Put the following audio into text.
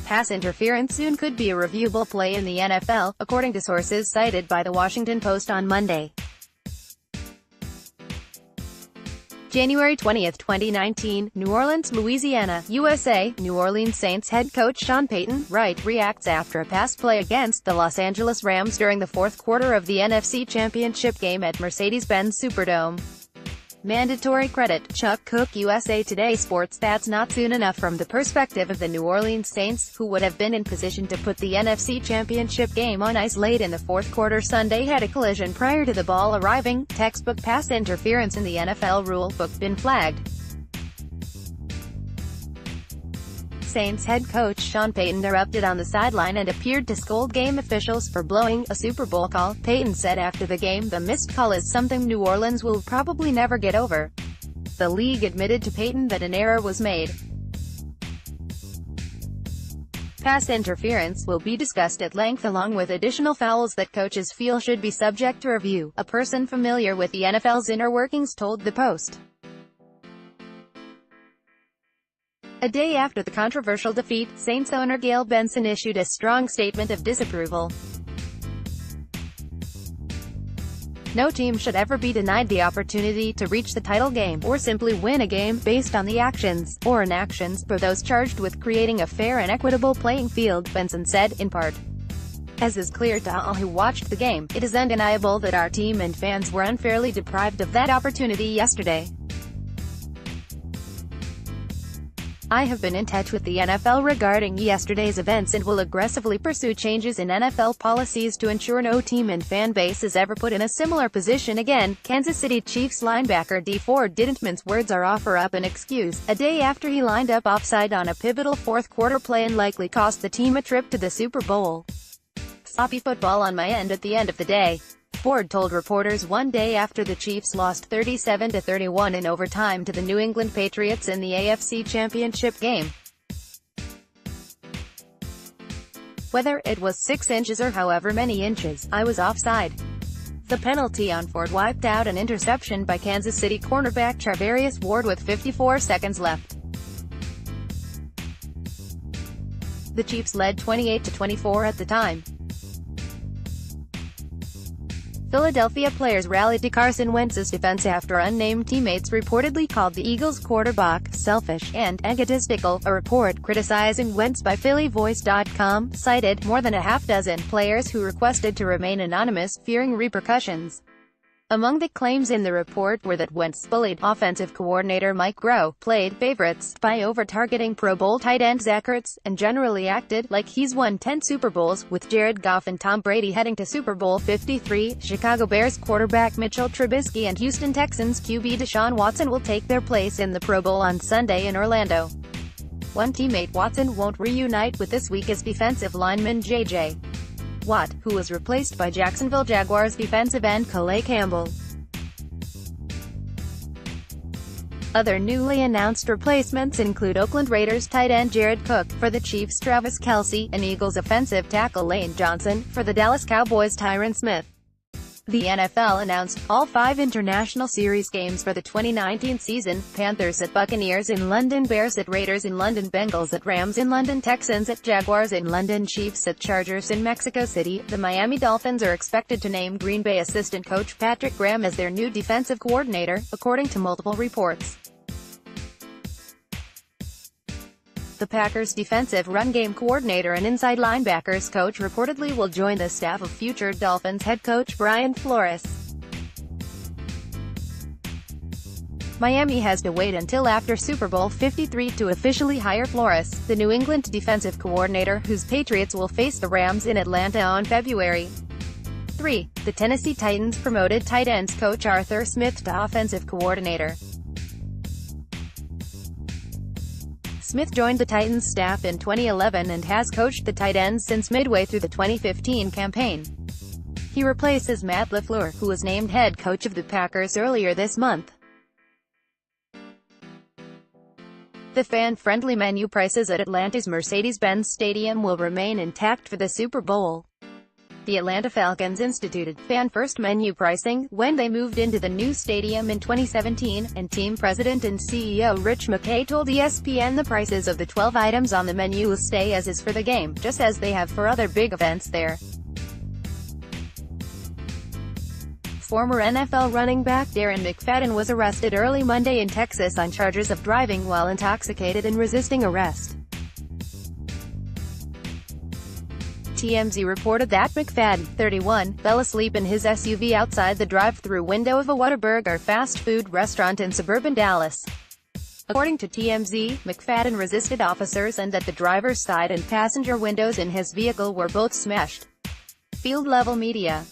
Pass interference soon could be a reviewable play in the NFL, according to sources cited by the Washington Post on Monday. January 20, 2019, New Orleans, Louisiana, USA. New Orleans Saints head coach Sean Payton, right, reacts after a pass play against the Los Angeles Rams during the fourth quarter of the NFC Championship game at Mercedes-Benz Superdome. Mandatory credit, Chuck Cook-USA Today SportsThat's not soon enough from the perspective of the New Orleans Saints, who would have been in position to put the NFC Championship game on ice late in the fourth quarter Sunday had a collision prior to the ball arriving. Textbook pass interference in the NFL rule book been flagged. Saints head coach Sean Payton erupted on the sideline and appeared to scold game officials for blowing a Super Bowl call. Payton said after the game, "The missed call is something New Orleans will probably never get over." The league admitted to Payton that an error was made. Pass interference will be discussed at length along with additional fouls that coaches feel should be subject to review, a person familiar with the NFL's inner workings told the Post. A day after the controversial defeat, Saints owner Gayle Benson issued a strong statement of disapproval. No team should ever be denied the opportunity to reach the title game, or simply win a game, based on the actions, or inactions, for those charged with creating a fair and equitable playing field, Benson said, in part. As is clear to all who watched the game, it is undeniable that our team and fans were unfairly deprived of that opportunity yesterday. I have been in touch with the NFL regarding yesterday's events and will aggressively pursue changes in NFL policies to ensure no team and fan base is ever put in a similar position again. Kansas City Chiefs linebacker Dee Ford didn't mince words or offer up an excuse, a day after he lined up offside on a pivotal fourth-quarter play and likely cost the team a trip to the Super Bowl. "Sloppy football on my end at the end of the day," Ford told reporters one day after the Chiefs lost 37-31 in overtime to the New England Patriots in the AFC Championship game. "Whether it was 6 inches or however many inches, I was offside." The penalty on Ford wiped out an interception by Kansas City cornerback Charvarius Ward with 54 seconds left. The Chiefs led 28-24 at the time. Philadelphia players rallied to Carson Wentz's defense after unnamed teammates reportedly called the Eagles' quarterback selfish and egotistical. A report criticizing Wentz by PhillyVoice.com cited more than a half-dozen players who requested to remain anonymous, fearing repercussions. Among the claims in the report were that Wentz bullied offensive coordinator Mike Groh, played favorites by over-targeting Pro Bowl tight end Zach Ertz, and generally acted like he's won 10 Super Bowls, with Jared Goff and Tom Brady heading to Super Bowl 53. Chicago Bears quarterback Mitchell Trubisky and Houston Texans QB Deshaun Watson will take their place in the Pro Bowl on Sunday in Orlando. One teammate Watson won't reunite with this week is defensive lineman J.J. Watt, who was replaced by Jacksonville Jaguars defensive end Calais Campbell. Other newly announced replacements include Oakland Raiders tight end Jared Cook, for the Chiefs Travis Kelce, and Eagles offensive tackle Lane Johnson, for the Dallas Cowboys Tyron Smith. The NFL announced all 5 international series games for the 2019 season: Panthers at Buccaneers in London, Bears at Raiders in London, Bengals at Rams in London, Texans at Jaguars in London, Chiefs at Chargers in Mexico City. The Miami Dolphins are expected to name Green Bay assistant coach Patrick Graham as their new defensive coordinator, according to multiple reports. The Packers' defensive run-game coordinator and inside linebackers coach reportedly will join the staff of future Dolphins head coach Brian Flores. Miami has to wait until after Super Bowl 53 to officially hire Flores, the New England defensive coordinator, whose Patriots will face the Rams in Atlanta on February 3. The Tennessee Titans promoted tight ends coach Arthur Smith to offensive coordinator. Smith joined the Titans staff in 2011 and has coached the tight ends since midway through the 2015 campaign. He replaces Matt LaFleur, who was named head coach of the Packers earlier this month. The fan-friendly menu prices at Atlanta's Mercedes-Benz Stadium will remain intact for the Super Bowl. The Atlanta Falcons instituted fan-first menu pricing when they moved into the new stadium in 2017, and team president and CEO Rich McKay told ESPN the prices of the 12 items on the menu will stay as is for the game, just as they have for other big events there. Former NFL running back Darren McFadden was arrested early Monday in Texas on charges of driving while intoxicated and resisting arrest. TMZ reported that McFadden, 31, fell asleep in his SUV outside the drive-thru window of a Whataburger fast food restaurant in suburban Dallas. According to TMZ, McFadden resisted officers and that the driver's side and passenger windows in his vehicle were both smashed. Field Level Media.